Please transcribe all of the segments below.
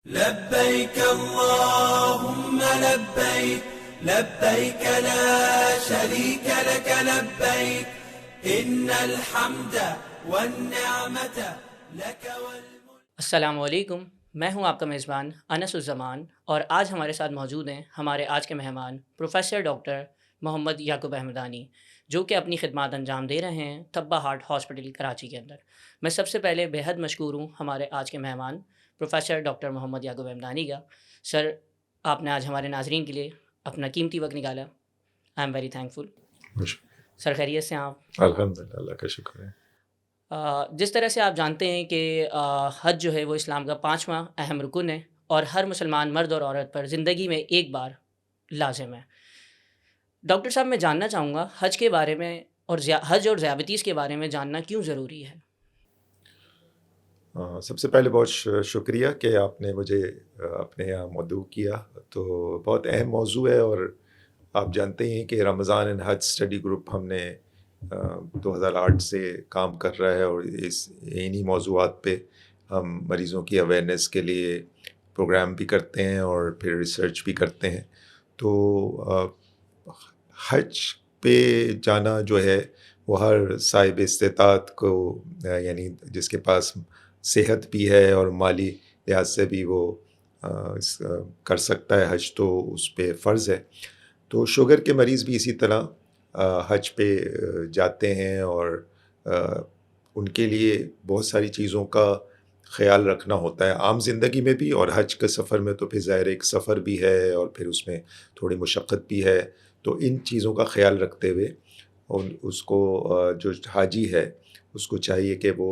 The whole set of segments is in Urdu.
لبيك اللهم لبيك لبيك لا شريك لك لبيك إن الحمد والنعمة لك والملك۔ السلام علیکم، میں ہوں آپ کا میزبان انس الزمان، اور آج ہمارے ساتھ موجود ہیں ہمارے آج کے مہمان پروفیسر ڈاکٹر محمد یعقوب احمدانی، جو کہ اپنی خدمات انجام دے رہے ہیں طبہ ہارٹ ہاسپٹل کراچی کے اندر۔ میں سب سے پہلے بے حد مشکور ہوں ہمارے آج کے مہمان پروفیسر ڈاکٹر محمد یعقوب احمدانی کا۔ سر، آپ نے آج ہمارے ناظرین کے لیے اپنا قیمتی وقت نکالا، آئی ایم ویری تھینک فل۔ سر، خیریت سے ہیں آپ؟ الحمدللہ، اللہ کا شکر ہے۔ جس طرح سے آپ جانتے ہیں کہ حج جو ہے وہ اسلام کا 5واں اہم رکن ہے، اور ہر مسلمان مرد اور عورت پر زندگی میں ایک بار لازم ہے۔ ڈاکٹر صاحب، میں جاننا چاہوں گا حج کے بارے میں، اور حج اور ذیابطیس کے بارے میں جاننا کیوں ضروری ہے؟ سب سے پہلے بہت شکریہ کہ آپ نے مجھے اپنے یہاں مدعو کیا۔ تو بہت اہم موضوع ہے، اور آپ جانتے ہیں کہ رمضان اینڈ حج اسٹڈی گروپ ہم نے 2008 سے کام کر رہا ہے، اور انہی موضوعات پہ ہم مریضوں کی اویئرنیس کے لیے پروگرام بھی کرتے ہیں اور پھر ریسرچ بھی کرتے ہیں۔ تو حج پہ جانا جو ہے وہ ہر صاحب استطاعت کو، یعنی جس کے پاس صحت بھی ہے اور مالی لحاظ سے بھی وہ کر سکتا ہے حج، تو اس پہ فرض ہے۔ تو شوگر کے مریض بھی اسی طرح حج پہ جاتے ہیں، اور ان کے لیے بہت ساری چیزوں کا خیال رکھنا ہوتا ہے عام زندگی میں بھی، اور حج کے سفر میں تو پھر ظاہر ایک سفر بھی ہے اور پھر اس میں تھوڑی مشقت بھی ہے۔ تو ان چیزوں کا خیال رکھتے ہوئے اس کو جو حاجی ہے اس کو چاہیے کہ وہ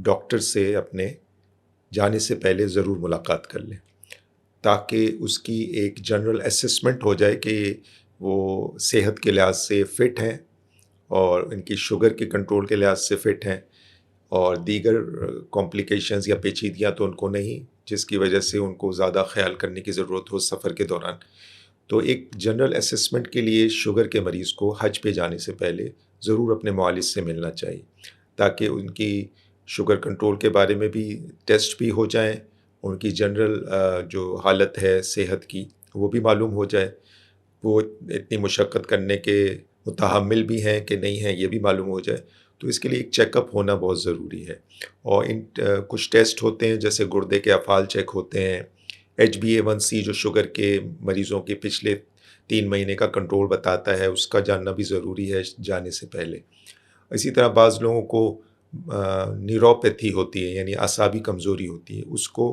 ڈاکٹر سے اپنے جانے سے پہلے ضرور ملاقات کر لیں، تاکہ اس کی ایک جنرل اسسمنٹ ہو جائے کہ وہ صحت کے لحاظ سے فٹ ہیں، اور ان کی شوگر کے کنٹرول کے لحاظ سے فٹ ہیں، اور دیگر کمپلیکیشنز یا پیچیدگیاں تو ان کو نہیں، جس کی وجہ سے ان کو زیادہ خیال کرنے کی ضرورت ہو سفر کے دوران۔ تو ایک جنرل اسسمنٹ کے لیے شوگر کے مریض کو حج پہ جانے سے پہلے ضرور اپنے معالج سے ملنا چاہیے، تاکہ ان کی شوگر کنٹرول کے بارے میں بھی ٹیسٹ بھی ہو جائیں، ان کی جنرل جو حالت ہے صحت کی وہ بھی معلوم ہو جائے، وہ اتنی مشقت کرنے کے متحمل بھی ہیں کہ نہیں ہیں یہ بھی معلوم ہو جائے۔ تو اس کے لیے ایک چیک اپ ہونا بہت ضروری ہے، اور کچھ ٹیسٹ ہوتے ہیں جیسے گردے کے افعال چیک ہوتے ہیں، HbA1c جو شوگر کے مریضوں کے پچھلے 3 مہینے کا کنٹرول بتاتا ہے، اس کا جاننا بھی ضروری ہے جانے سے پہلے۔ اسی طرح بعض لوگوں کو نیوروپیتھی ہوتی ہے، یعنی اعصابی کمزوری ہوتی ہے، اس کو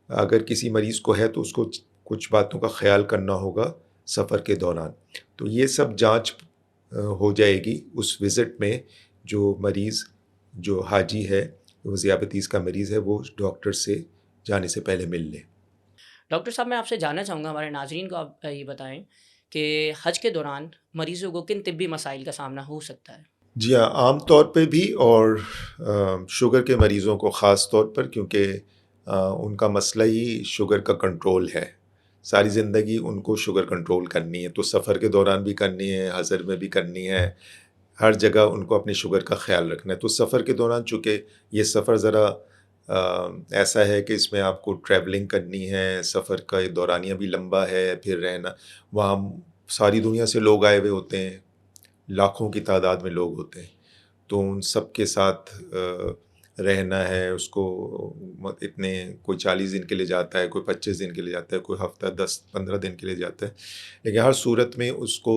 اگر کسی مریض کو ہے تو اس کو کچھ باتوں کا خیال کرنا ہوگا سفر کے دوران۔ تو یہ سب جانچ ہو جائے گی اس وزٹ میں، جو مریض جو حاجی ہے، وہ ذیابطیس کا مریض ہے، وہ ڈاکٹر سے جانے سے پہلے مل لے۔ ڈاکٹر صاحب، میں آپ سے جاننا چاہوں گا، ہمارے ناظرین کو آپ یہ بتائیں کہ حج کے دوران مریضوں کو کن طبی مسائل کا سامنا ہو سکتا ہے؟ جی ہاں، عام طور پہ بھی، اور شوگر کے مریضوں کو خاص طور پر، کیونکہ ان کا مسئلہ ہی شوگر کا کنٹرول ہے۔ ساری زندگی ان کو شوگر کنٹرول کرنی ہے، تو سفر کے دوران بھی کرنی ہے، حضر میں بھی کرنی ہے، ہر جگہ ان کو اپنی شوگر کا خیال رکھنا ہے۔ تو سفر کے دوران چونکہ یہ سفر ذرا ایسا ہے کہ اس میں آپ کو ٹریولنگ کرنی ہے، سفر کا دورانیہ بھی لمبا ہے، پھر رہنا وہاں ساری دنیا سے لوگ آئے ہوئے ہوتے ہیں، لاکھوں کی تعداد میں لوگ ہوتے ہیں، تو ان سب کے ساتھ رہنا ہے اس کو۔ اتنے کوئی 40 دن کے لیے جاتا ہے، کوئی 25 دن کے لیے جاتا ہے، کوئی ہفتہ 10-15 دن کے لیے جاتا ہے، لیکن ہر صورت میں اس کو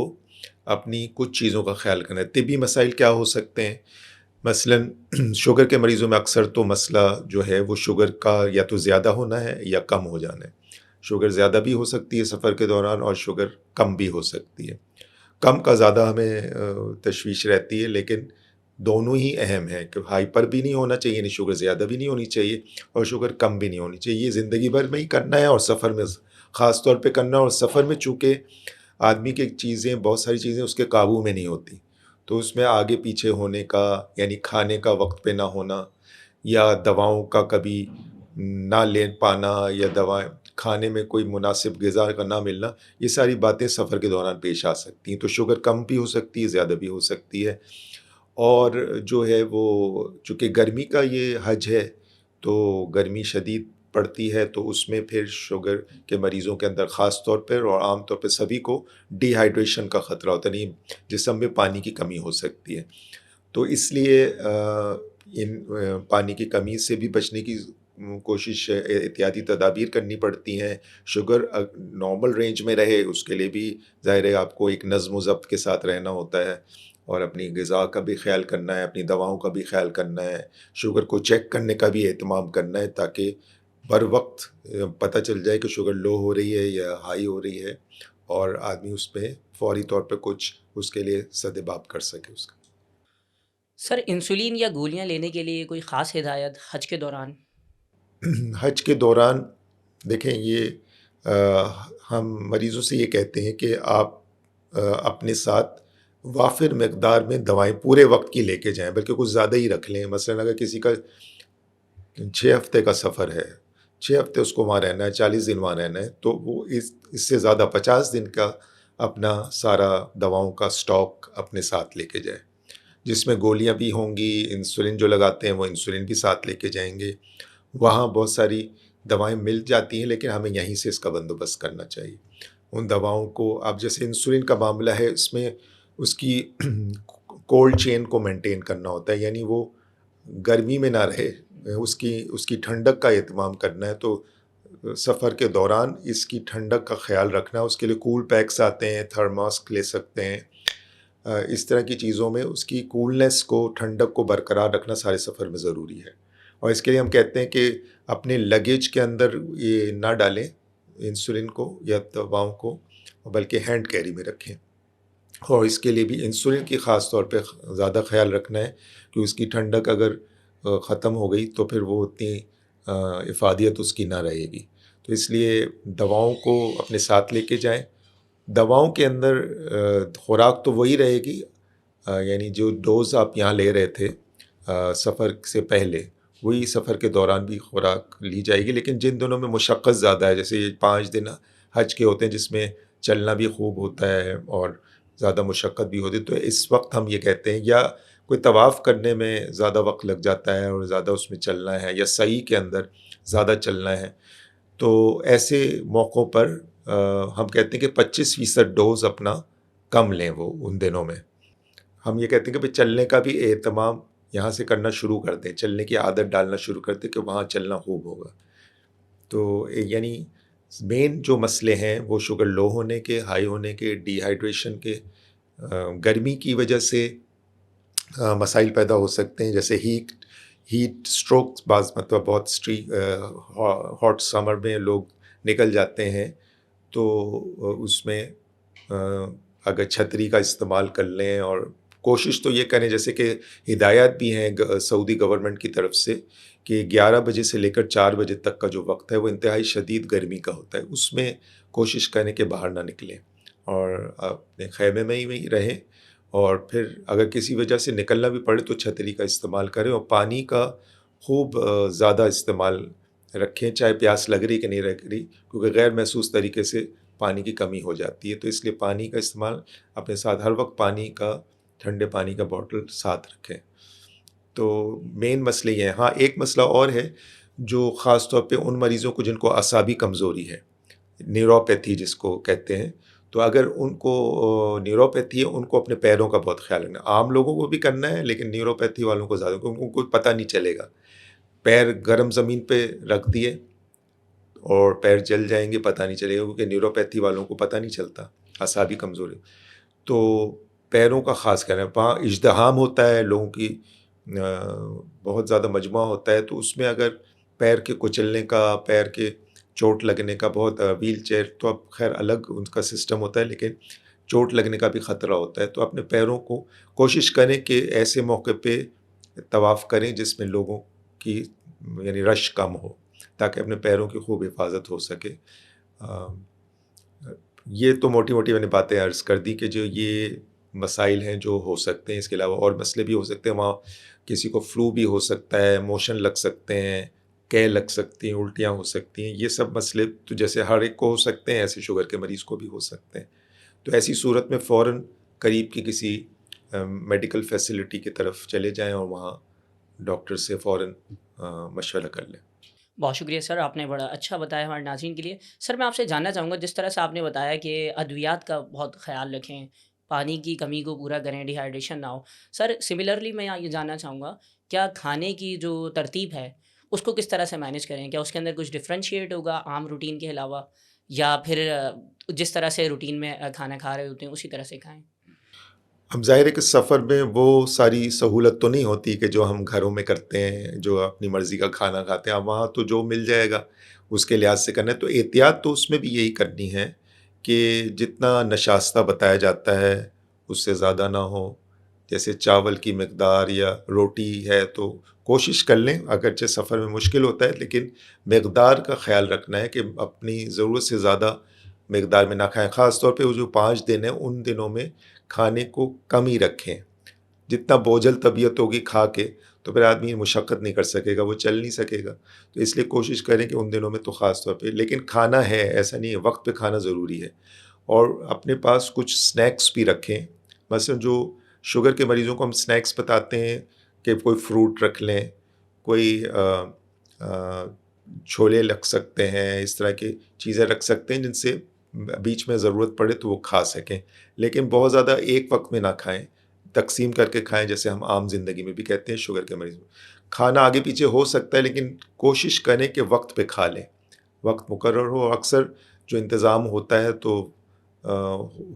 اپنی کچھ چیزوں کا خیال کرنا ہے۔ طبی مسائل کیا ہو سکتے ہیں؟ مثلاً شوگر کے مریضوں میں اکثر تو مسئلہ جو ہے وہ شوگر کا یا تو زیادہ ہونا ہے یا کم ہو جانا ہے۔ شوگر زیادہ بھی ہو سکتی ہے سفر کے دوران، اور شوگر کم بھی ہو سکتی ہے۔ کم کا زیادہ ہمیں تشویش رہتی ہے، لیکن دونوں ہی اہم ہیں کہ ہائپر بھی نہیں ہونا چاہیے، یعنی شوگر زیادہ بھی نہیں ہونی چاہیے، اور شوگر کم بھی نہیں ہونی چاہیے۔ یہ زندگی بھر میں ہی کرنا ہے، اور سفر میں خاص طور پہ کرنا ہے۔ اور سفر میں چونکہ آدمی کی چیزیں، بہت ساری چیزیں اس کے قابو میں نہیں ہوتی، تو اس میں آگے پیچھے ہونے کا، یعنی کھانے کا وقت پہ نہ ہونا، یا دواؤں کا کبھی نہ لے پانا، یا دوائیں کھانے میں کوئی مناسب غذا کا نہ ملنا، یہ ساری باتیں سفر کے دوران پیش آ سکتی ہیں۔ تو شوگر کم بھی ہو سکتی ہے، زیادہ بھی ہو سکتی ہے۔ اور جو ہے وہ چونکہ گرمی کا یہ حج ہے، تو گرمی شدید پڑتی ہے تو اس میں پھر شوگر کے مریضوں کے اندر خاص طور پر اور عام طور پہ سبھی کو ڈی ہائیڈریشن کا خطرہ ہوتا ہے، یعنی جسم میں پانی کی کمی ہو سکتی ہے. تو اس لیے ان پانی کی کمی سے بھی بچنے کی کوشش، احتیاطی تدابیر کرنی پڑتی ہیں. شوگر نارمل رینج میں رہے اس کے لیے بھی ظاہر ہے آپ کو ایک نظم و ضبط کے ساتھ رہنا ہوتا ہے، اور اپنی غذا کا بھی خیال کرنا ہے، اپنی دواؤں کا بھی خیال کرنا ہے، شوگر کو چیک کرنے کا بھی اہتمام کرنا ہے تاکہ بر وقت پتہ چل جائے کہ شوگر لو ہو رہی ہے یا ہائی ہو رہی ہے، اور آدمی اس پہ فوری طور پہ کچھ اس کے لیے سدباب کر سکے اس کا. سر، انسولین یا گولیاں لینے کے لیے کوئی خاص ہدایت حج کے دوران؟ حج کے دوران دیکھیں، یہ ہم مریضوں سے یہ کہتے ہیں کہ آپ اپنے ساتھ وافر مقدار میں دوائیں پورے وقت کی لے کے جائیں، بلکہ کچھ زیادہ ہی رکھ لیں. مثلاً اگر کسی کا 6 ہفتے کا سفر ہے، 6 ہفتے اس کو وہاں رہنا ہے، 40 دن وہاں رہنا ہے، تو وہ اس سے زیادہ 50 دن کا اپنا سارا دواؤں کا سٹاک اپنے ساتھ لے کے جائے، جس میں گولیاں بھی ہوں گی، انسولین جو لگاتے ہیں وہ انسولین بھی ساتھ لے کے جائیں گے. وہاں بہت ساری دوائیں مل جاتی ہیں، لیکن ہمیں یہیں سے اس کا بندوبست کرنا چاہیے. ان دواؤں کو، اب جیسے انسولین کا معاملہ ہے، اس میں اس کی کولڈ چین کو مینٹین کرنا ہوتا ہے، یعنی وہ گرمی میں نہ رہے، اس کی ٹھنڈک کا اہتمام کرنا ہے. تو سفر کے دوران اس کی ٹھنڈک کا خیال رکھنا، اس کے لیے کول پیکس آتے ہیں، تھرماسک لے سکتے ہیں. اس طرح کی چیزوں میں اس کی کولنس کو، ٹھنڈک کو برقرار رکھنا سارے سفر میں ضروری ہے. اور اس کے لیے ہم کہتے ہیں کہ اپنے لگیج کے اندر یہ نہ ڈالیں انسولین کو یا دواؤں کو، بلکہ ہینڈ کیری میں رکھیں. اور اس کے لیے بھی انسولین کی خاص طور پہ زیادہ خیال رکھنا ہے کہ اس کی ٹھنڈک اگر ختم ہو گئی تو پھر وہ اتنی افادیت اس کی نہ رہے گی. تو اس لیے دواؤں کو اپنے ساتھ لے کے جائیں. دواؤں کے اندر خوراک تو وہی رہے گی، یعنی جو ڈوز آپ یہاں لے رہے تھے سفر سے پہلے، وہی سفر کے دوران بھی خوراک لی جائے گی. لیکن جن دنوں میں مشقت زیادہ ہے، جیسے یہ 5 دن حج کے ہوتے ہیں جس میں چلنا بھی خوب ہوتا ہے اور زیادہ مشقت بھی ہوتی ہے، تو اس وقت ہم یہ کہتے ہیں، یا کوئی طواف کرنے میں زیادہ وقت لگ جاتا ہے اور زیادہ اس میں چلنا ہے، یا سعی کے اندر زیادہ چلنا ہے، تو ایسے موقعوں پر ہم کہتے ہیں کہ 25% ڈوز اپنا کم لیں. وہ ان دنوں میں ہم یہ کہتے ہیں کہ بھئی چلنے کا بھی اہتمام یہاں سے کرنا شروع کر دیں، چلنے کی عادت ڈالنا شروع کر دیں کہ وہاں چلنا خوب ہوگا. تو یعنی مین جو مسئلے ہیں وہ شوگر لو ہونے کے، ہائی ہونے کے، ڈی ہائیڈریشن کے، گرمی کی وجہ سے مسائل پیدا ہو سکتے ہیں، جیسے ہیٹ سٹروک، بعض مطلب بہت ہاٹ سمر میں لوگ نکل جاتے ہیں. تو اس میں اگر چھتری کا استعمال کر لیں، اور کوشش تو یہ کریں، جیسے کہ ہدایات بھی ہیں سعودی گورنمنٹ کی طرف سے کہ 11 بجے سے لے کر 4 بجے تک کا جو وقت ہے وہ انتہائی شدید گرمی کا ہوتا ہے. اس میں کوشش کریں کہ باہر نہ نکلیں اور اپنے خیمے میں ہی رہیں. اور پھر اگر کسی وجہ سے نکلنا بھی پڑے تو چھتری کا استعمال کریں، اور پانی کا خوب زیادہ استعمال رکھیں، چاہے پیاس لگ رہی کہ نہیں لگ رہی، کیونکہ غیر محسوس طریقے سے پانی کی کمی ہو جاتی ہے. تو اس لیے پانی کا استعمال اپنے ساتھ ہر وقت، پانی کا، ٹھنڈے پانی کا بوٹل ساتھ رکھیں. تو مین مسئلے یہ ہیں. ہاں، ایک مسئلہ اور ہے جو خاص طور پہ ان مریضوں کو جن کو اعصابی کمزوری ہے، نیوروپیتھی جس کو کہتے ہیں، تو اگر ان کو نیوروپیتھی ہے، ان کو اپنے پیروں کا بہت خیال رکھنا ہے. عام لوگوں کو بھی کرنا ہے، لیکن نیوروپیتھی والوں کو زیادہ، کیونکہ ان کو پتہ نہیں چلے گا. پیر گرم زمین پہ رکھ دیے اور پیر جل جائیں گے، پتہ نہیں چلے گا، کیونکہ نیوروپیتھی والوں کو پتہ نہیں چلتا، اعصابی کمزوری. تو پیروں کا خاص خیال ہے. وہاں اژدہام ہوتا ہے، لوگوں کی بہت زیادہ مجموعہ ہوتا ہے، تو اس میں اگر پیر کے کچلنے کا، پیر کے چوٹ لگنے کا، بہت ویل چیئر تو اب خیر الگ ان کا سسٹم ہوتا ہے، لیکن چوٹ لگنے کا بھی خطرہ ہوتا ہے. تو اپنے پیروں کو کوشش کریں کہ ایسے موقع پہ طواف کریں جس میں لوگوں کی یعنی رش کم ہو، تاکہ اپنے پیروں کی خوب حفاظت ہو سکے. یہ تو موٹی موٹی میں نے باتیں عرض کر دی کہ جو یہ مسائل ہیں جو ہو سکتے ہیں. اس کے علاوہ اور مسئلے بھی ہو سکتے ہیں. وہاں کسی کو فلو بھی ہو سکتا ہے، موشن لگ سکتے ہیں، کہہ لگ سکتی ہیں، الٹیاں ہو سکتی ہیں. یہ سب مسئلے تو جیسے ہر ایک کو ہو سکتے ہیں، ایسے شوگر کے مریض کو بھی ہو سکتے ہیں. تو ایسی صورت میں فوراً قریب کی کسی میڈیکل فیسلٹی کی طرف چلے جائیں اور وہاں ڈاکٹر سے فوراً مشورہ کر لیں. بہت شکریہ سر، آپ نے بڑا اچھا بتایا ہمارے ناظرین کے لیے۔ سر میں آپ سے جاننا چاہوں گا، جس طرح سے آپ نے بتایا کہ ادویات کا بہت خیال رکھیں، پانی کی کمی کو پورا کریں، ڈی ہائیڈریشن نہ ہو۔ سر سملرلی میں یہ جاننا چاہوں گا، کیا کھانے کی جو ترتیب ہے اس کو کس طرح سے مینیج کریں؟ کیا اس کے اندر کچھ ڈفرینشیٹ ہوگا عام روٹین کے علاوہ، یا پھر جس طرح سے روٹین میں کھانا کھا رہے ہوتے ہیں اسی طرح سے کھائیں؟ اب ظاہر ہے کہ سفر میں وہ ساری سہولت تو نہیں ہوتی کہ جو ہم گھروں میں کرتے ہیں، جو اپنی مرضی کا کھانا کھاتے ہیں، اب وہاں تو جو مل جائے گا اس کے لحاظ سے کرنا ہے۔ تو احتیاط تو اس میں بھی یہی کرنی ہے کہ جتنا نشاستہ بتایا جاتا ہے اس سے زیادہ نہ ہو۔ جیسے چاول کی مقدار یا روٹی ہے تو کوشش کر لیں، اگرچہ سفر میں مشکل ہوتا ہے لیکن مقدار کا خیال رکھنا ہے کہ اپنی ضرورت سے زیادہ مقدار میں نہ کھائیں۔ خاص طور پہ وہ جو 5 دن ہیں ان دنوں میں کھانے کو کم ہی رکھیں۔ جتنا بوجھل طبیعت ہوگی کھا کے تو پھر آدمی مشقت نہیں کر سکے گا، وہ چل نہیں سکے گا۔ تو اس لیے کوشش کریں کہ ان دنوں میں تو خاص طور پہ، لیکن کھانا ہے، ایسا نہیں ہے، وقت پہ کھانا ضروری ہے۔ اور اپنے پاس کچھ سنیکس بھی رکھیں۔ مثلا جو شوگر کے مریضوں کو ہم سنیکس بتاتے ہیں کہ کوئی فروٹ رکھ لیں، کوئی چھولے رکھ سکتے ہیں، اس طرح کی چیزیں رکھ سکتے ہیں جن سے بیچ میں ضرورت پڑے تو وہ کھا سکیں۔ لیکن بہت زیادہ ایک وقت میں نہ کھائیں، تقسیم کر کے کھائیں، جیسے ہم عام زندگی میں بھی کہتے ہیں شوگر کے مریض میں۔ کھانا آگے پیچھے ہو سکتا ہے لیکن کوشش کریں کہ وقت پہ کھا لیں، وقت مقرر ہو۔ اکثر جو انتظام ہوتا ہے تو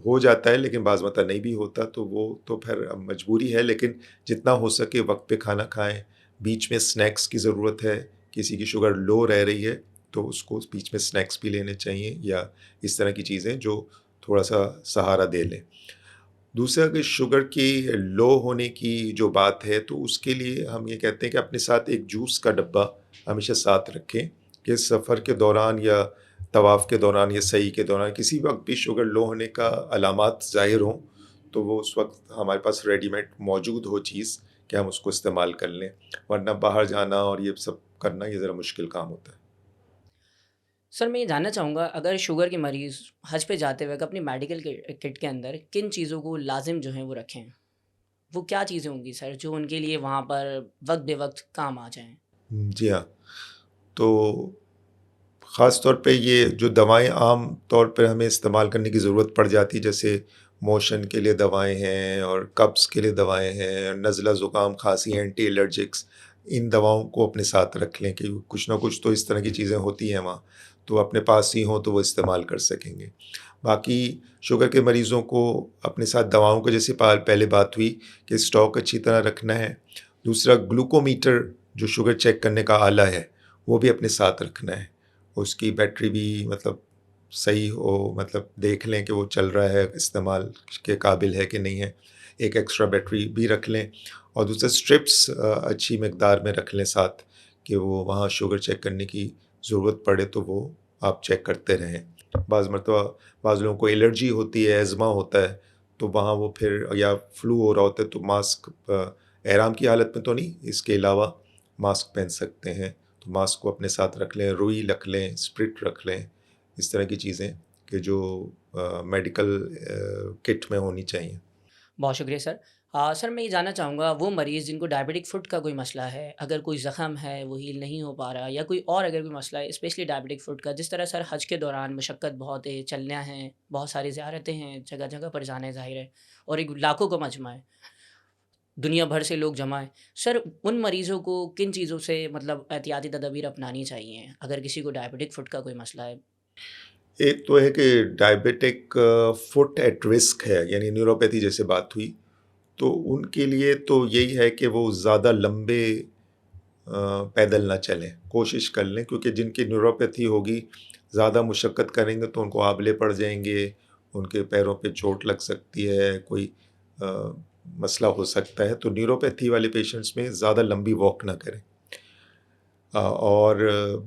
ہو جاتا ہے، لیکن بعض مرتبہ نہیں بھی ہوتا، تو وہ تو پھر مجبوری ہے، لیکن جتنا ہو سکے وقت پہ کھانا کھائیں۔ بیچ میں سنیکس کی ضرورت ہے، کسی کی شوگر لو رہ رہی ہے تو اس کو بیچ میں سنیکس بھی لینے چاہیے، یا اس طرح کی چیزیں جو تھوڑا سا سہارا دے لیں۔ دوسرا کہ شوگر کی لو ہونے کی جو بات ہے تو اس کے لیے ہم یہ کہتے ہیں کہ اپنے ساتھ ایک جوس کا ڈبہ ہمیشہ ساتھ رکھیں، کہ سفر کے دوران یا طواف کے دوران یا سعی کے دوران کسی وقت بھی شوگر لو ہونے کا علامات ظاہر ہوں تو وہ اس وقت ہمارے پاس ریڈی میڈ موجود ہو چیز کہ ہم اس کو استعمال کر لیں، ورنہ باہر جانا اور یہ سب کرنا یہ ذرا مشکل کام ہوتا ہے۔ سر میں یہ جاننا چاہوں گا، اگر شوگر کے مریض حج پہ جاتے وقت اپنی میڈیکل کٹ کے اندر کن چیزوں کو لازم جو ہیں وہ رکھیں، وہ کیا چیزیں ہوں گی سر جو ان کے لیے وہاں پر وقت بے وقت کام آ جائیں؟ جی ہاں، تو خاص طور پہ یہ جو دوائیں عام طور پر ہمیں استعمال کرنے کی ضرورت پڑ جاتی ہے، جیسے موشن کے لیے دوائیں ہیں اور قبض کے لیے دوائیں ہیں، نزلہ زکام کھانسی اینٹی الرجکس، ان دواؤں کو اپنے ساتھ رکھ لیں کہ کچھ نہ کچھ تو اس طرح کی چیزیں ہوتی ہیں وہاں، تو اپنے پاس ہی ہوں تو وہ استعمال کر سکیں گے۔ باقی شوگر کے مریضوں کو اپنے ساتھ دواؤں کا، جیسے پہلے بات ہوئی کہ اسٹاک اچھی طرح رکھنا ہے۔ دوسرا گلوکومیٹر جو شوگر چیک کرنے کا آلہ ہے وہ بھی اپنے ساتھ رکھنا ہے، اس کی بیٹری بھی مطلب صحیح ہو، مطلب دیکھ لیں کہ وہ چل رہا ہے، استعمال کے قابل ہے کہ نہیں ہے، ایک ایکسٹرا بیٹری بھی رکھ لیں۔ اور دوسرا اسٹرپس اچھی مقدار میں رکھ لیں ساتھ، کہ وہ وہاں شوگر چیک کرنے کی ضرورت پڑے تو وہ آپ چیک کرتے رہیں۔ بعض مرتبہ بعض لوگوں کو الرجی ہوتی ہے، ایزما ہوتا ہے، تو وہاں وہ پھر، یا فلو ہو رہا ہوتا ہے تو ماسک، احرام کی حالت میں تو نہیں، اس کے علاوہ ماسک پہن سکتے ہیں، تو ماسک کو اپنے ساتھ رکھ لیں، روئی رکھ لیں، اسپرٹ رکھ لیں، اس طرح کی چیزیں کہ جو میڈیکل کٹ میں ہونی چاہیے۔ بہت شکریہ سر۔ سر میں یہ جاننا چاہوں گا، وہ مریض جن کو ڈائبیٹک فٹ کا کوئی مسئلہ ہے، اگر کوئی زخم ہے وہ ہیل نہیں ہو پا رہا، یا کوئی اور اگر کوئی مسئلہ ہے اسپیشلی ڈائبیٹک فٹ کا، جس طرح سر حج کے دوران مشقت بہت ہے، چلنا ہے، بہت ساری زیارتیں ہیں، جگہ جگہ پر جانا ہے ظاہر ہے، اور ایک لاکھوں کا مجمع ہے، دنیا بھر سے لوگ جمع ہیں، سر ان مریضوں کو کن چیزوں سے مطلب احتیاطی تدابیر اپنانی چاہیے اگر کسی کو ڈائبیٹک فٹ کا کوئی مسئلہ ہے؟ ایک تو ہے کہ ڈائبیٹک فٹ ایٹ رسک ہے، یعنی نیوروپیتھی جیسے بات ہوئی، تو ان کے لیے تو یہی ہے کہ وہ زیادہ لمبے پیدل نہ چلیں، کوشش کر لیں، کیونکہ جن کی نیوروپیتھی ہوگی زیادہ مشقت کریں گے تو ان کو آبلے پڑ جائیں گے، ان کے پیروں پہ چوٹ لگ سکتی ہے، کوئی مسئلہ ہو سکتا ہے، تو نیوروپیتھی والے پیشنٹس میں زیادہ لمبی واک نہ کریں۔ اور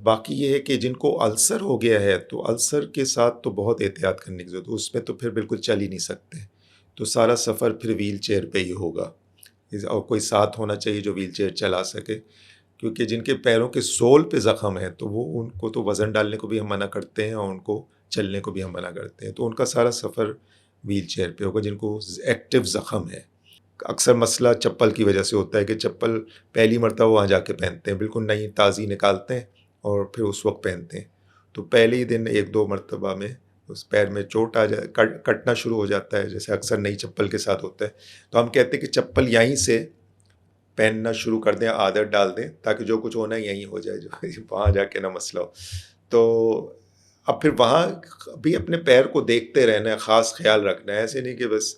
باقی یہ ہے کہ جن کو السر ہو گیا ہے تو السر کے ساتھ تو بہت احتیاط کرنے کی ضرورت ہے، اس میں تو پھر بالکل چل ہی نہیں سکتے، تو سارا سفر پھر ویل چیئر پہ ہی ہوگا، اور کوئی ساتھ ہونا چاہیے جو ویل چیئر چلا سکے، کیونکہ جن کے پیروں کے سول پہ زخم ہے تو وہ ان کو تو وزن ڈالنے کو بھی ہم منع کرتے ہیں اور ان کو چلنے کو بھی ہم منع کرتے ہیں، تو ان کا سارا سفر ویل چیئر پہ ہوگا۔ جن کو ایکٹیو زخم ہے، اکثر مسئلہ چپل کی وجہ سے ہوتا ہے کہ چپل پہلی مرتبہ وہاں جا کے پہنتے ہیں، بالکل نئی تازی نکالتے ہیں اور پھر اس وقت پہنتے ہیں. تو پہلے ہی دن 1-2 مرتبہ میں اس پیر میں چوٹ آ جائے, کٹنا شروع ہو جاتا ہے, جیسے اکثر نئی چپل کے ساتھ ہوتا ہے. تو ہم کہتے ہیں کہ چپل یہیں سے پہننا شروع کر دیں, عادت ڈال دیں, تاکہ جو کچھ ہونا یہیں ہو جائے, جو وہاں جا کے نہ مسئلہ ہو. تو اب پھر وہاں بھی اپنے پیر کو دیکھتے رہنا ہے, خاص خیال رکھنا ہے. ایسے نہیں کہ بس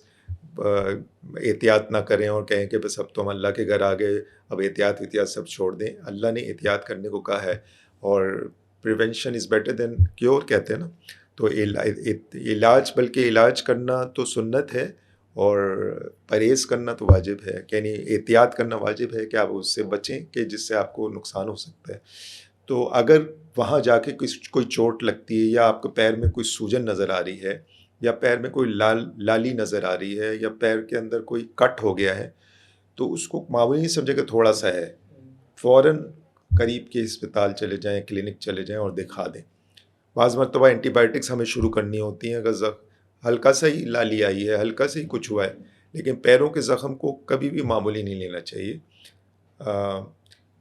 احتیاط نہ کریں اور کہیں کہ بس اب تو ہم اللہ کے گھر آ گئے, اب احتیاط سب چھوڑ دیں. اللہ نے احتیاط کرنے کو کہا ہے, اور prevention is better than cure کہتے ہیں نا. تو علاج, بلکہ علاج کرنا تو سنت ہے اور پرہیز کرنا تو واجب ہے, یعنی احتیاط کرنا واجب ہے کہ آپ اس سے بچیں کہ جس سے آپ کو نقصان ہو سکتا ہے. تو اگر وہاں جا کے کوئی چوٹ لگتی ہے, یا آپ کے پیر میں کوئی سوجن نظر آ رہی ہے, یا پیر میں کوئی لالی نظر آ رہی ہے, یا پیر کے اندر کوئی کٹ ہو گیا ہے, تو اس کو معمولی نہیں سمجھے کہ تھوڑا سا ہے, فوراً قریب کے اسپتال چلے جائیں, کلینک چلے جائیں اور دکھا دیں. بعض مرتبہ اینٹی بائیوٹکس ہمیں شروع کرنی ہوتی ہیں اگر ہلکا سا ہی لالی آئی ہے, ہلکا سا ہی کچھ ہوا ہے, لیکن پیروں کے زخم کو کبھی بھی معمولی نہیں لینا چاہیے.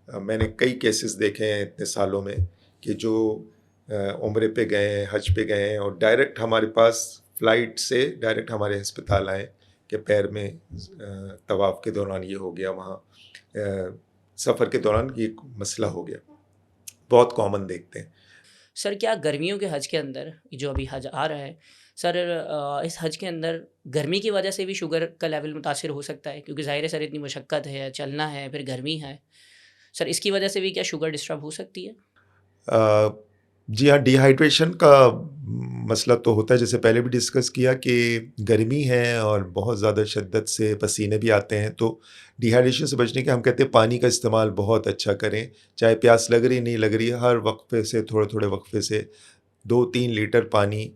میں نے کئی کیسز دیکھے ہیں اتنے سالوں میں کہ جو عمرے پہ گئے ہیں, حج پہ گئے ہیں, اور ڈائریکٹ ہمارے پاس فلائٹ سے ڈائریکٹ ہمارے ہسپتال آئے کہ پیر میں طواف کے دوران یہ ہو گیا, وہاں سفر کے دوران یہ مسئلہ ہو گیا. بہت کامن دیکھتے ہیں. سر کیا گرمیوں کے حج کے اندر, جو ابھی حج آ رہا ہے سر, اس حج کے اندر گرمی کی وجہ سے بھی شوگر کا لیول متاثر ہو سکتا ہے؟ کیونکہ ظاہر سر اتنی مشقت ہے, چلنا ہے, پھر گرمی ہے سر, اس کی وجہ سے بھی کیا شوگر ڈسٹرب ہو سکتی ہے؟ جی ہاں, ڈی ہائیڈریشن کا مسئلہ تو ہوتا ہے, جیسے پہلے بھی ڈسکس کیا کہ گرمی ہے اور بہت زیادہ شدت سے پسینے بھی آتے ہیں. تو ڈی ہائیڈریشن سے بچنے کے ہم کہتے ہیں پانی کا استعمال بہت اچھا کریں, چاہے پیاس لگ رہی نہیں لگ رہی, ہر وقفے سے تھوڑے وقفے سے 2-3 لیٹر پانی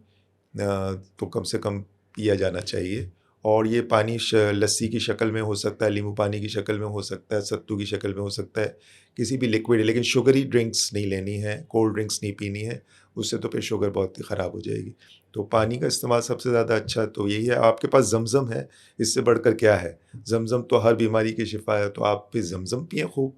تو کم سے کم پیا جانا چاہیے. اور یہ پانی لسی کی شکل میں ہو سکتا ہے, لیمو پانی کی شکل میں ہو سکتا ہے, ستو کی شکل میں ہو سکتا ہے, کسی بھی لکوڈ, لیکن شوگری ڈرنکس نہیں لینی ہے, کولڈ ڈرنکس نہیں پینی ہے, اس سے تو پھر شوگر بہت ہی خراب ہو جائے گی. تو پانی کا استعمال سب سے زیادہ اچھا تو یہی ہے. آپ کے پاس زمزم ہے, اس سے بڑھ کر کیا ہے, زمزم تو ہر بیماری کی شفا ہے. تو آپ پھر زمزم پئیں, خوب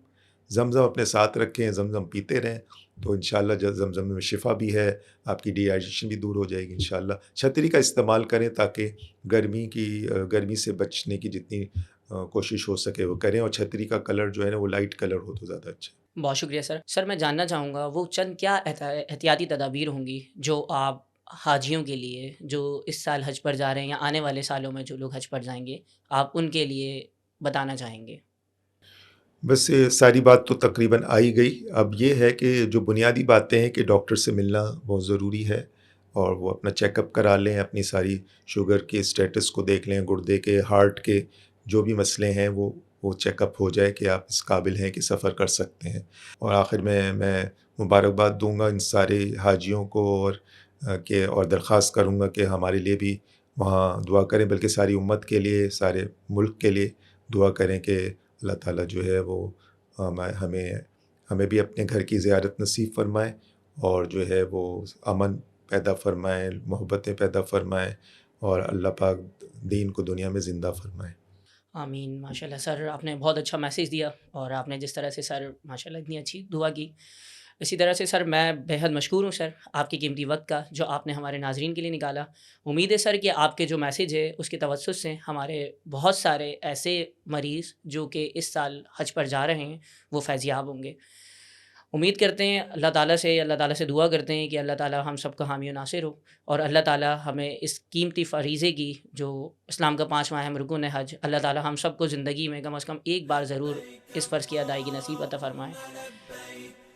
زمزم اپنے ساتھ رکھیں, زمزم پیتے رہیں, تو انشاءاللہ جب زمزم میں شفا بھی ہے, آپ کی ڈی ہائیڈریشن بھی دور ہو جائے گی انشاءاللہ. چھتری کا استعمال کریں تاکہ گرمی سے بچنے کی جتنی کوشش ہو سکے وہ کریں, اور چھتری کا کلر جو ہے نا وہ لائٹ کلر ہو تو زیادہ اچھا. بہت شکریہ سر. سر میں جاننا چاہوں گا وہ چند کیا احتیاطی تدابیر ہوں گی جو آپ حاجیوں کے لیے جو اس سال حج پر جا رہے ہیں یا آنے والے سالوں میں جو لوگ حج پر جائیں گے, آپ ان کے لیے بتانا چاہیں گے؟ بس یہ ساری بات تو تقریباً آئی گئی. اب یہ ہے کہ جو بنیادی باتیں ہیں کہ ڈاکٹر سے ملنا بہت ضروری ہے, اور وہ اپنا چیک اپ کرا لیں, اپنی ساری شوگر کے اسٹیٹس کو دیکھ لیں, گردے کے, ہارٹ کے جو بھی مسئلے ہیں وہ چیک اپ ہو جائے کہ آپ اس قابل ہیں کہ سفر کر سکتے ہیں. اور آخر میں مبارکباد دوں گا ان سارے حاجیوں کو, اور درخواست کروں گا کہ ہمارے لیے بھی وہاں دعا کریں, بلکہ ساری امت کے لیے, سارے ملک کے لیے دعا کریں کہ اللہ تعالیٰ جو ہے وہ ہمیں بھی اپنے گھر کی زیارت نصیب فرمائے, اور جو ہے وہ امن پیدا فرمائے, محبتیں پیدا فرمائے, اور اللہ پاک دین کو دنیا میں زندہ فرمائے. آمین. ماشاءاللہ سر, آپ نے بہت اچھا میسیج دیا, اور آپ نے جس طرح سے سر ماشاءاللہ اتنی اچھی دعا کی, اسی طرح سے سر میں بے حد مشکور ہوں سر آپ کی قیمتی وقت کا جو آپ نے ہمارے ناظرین کے لیے نکالا. امید ہے سر کہ آپ کے جو میسیج ہے اس کے توسط سے ہمارے بہت سارے ایسے مریض جو کہ اس سال حج پر جا رہے ہیں وہ فیضیاب ہوں گے. امید کرتے ہیں اللہ تعالیٰ سے دعا کرتے ہیں کہ اللہ تعالیٰ ہم سب کا حامی و ناصر ہو, اور اللہ تعالیٰ ہمیں اس قیمتی فریضے کی جو اسلام کا 5واں اہم رکن ہے حج, اللہ تعالیٰ ہم سب کو زندگی میں کم از کم ایک بار ضرور اس فرض کی ادائیگی نصیب عطا فرمائے.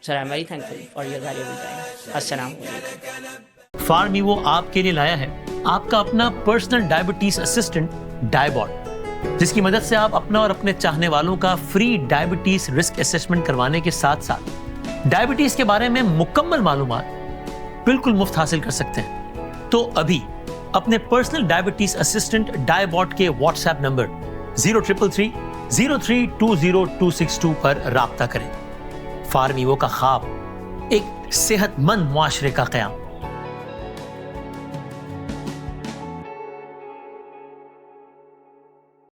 Sir I am very thankful for your valuable time. السلام علیکم. فارمیوو آپ کے لیے لایا ہے آپ کا اپنا پرسنل ڈائبٹیز اسسٹنٹ ڈائیباٹ, جس کی مدد سے آپ اپنا اور اپنے چاہنے والوں کا فری ڈائبٹیز رسک اسسمنٹ کروانے کے ساتھ ساتھ ڈائبٹیز کے بارے میں مکمل معلومات بالکل مفت حاصل کر سکتے ہیں. تو ابھی اپنے پرسنل ڈائبٹیز اسسٹنٹ ڈائیباٹ کے واٹس ایپ نمبر 0333032262 پر رابطہ کریں. فارمیوو کا خواب ایک صحت مند معاشرے کا قیام.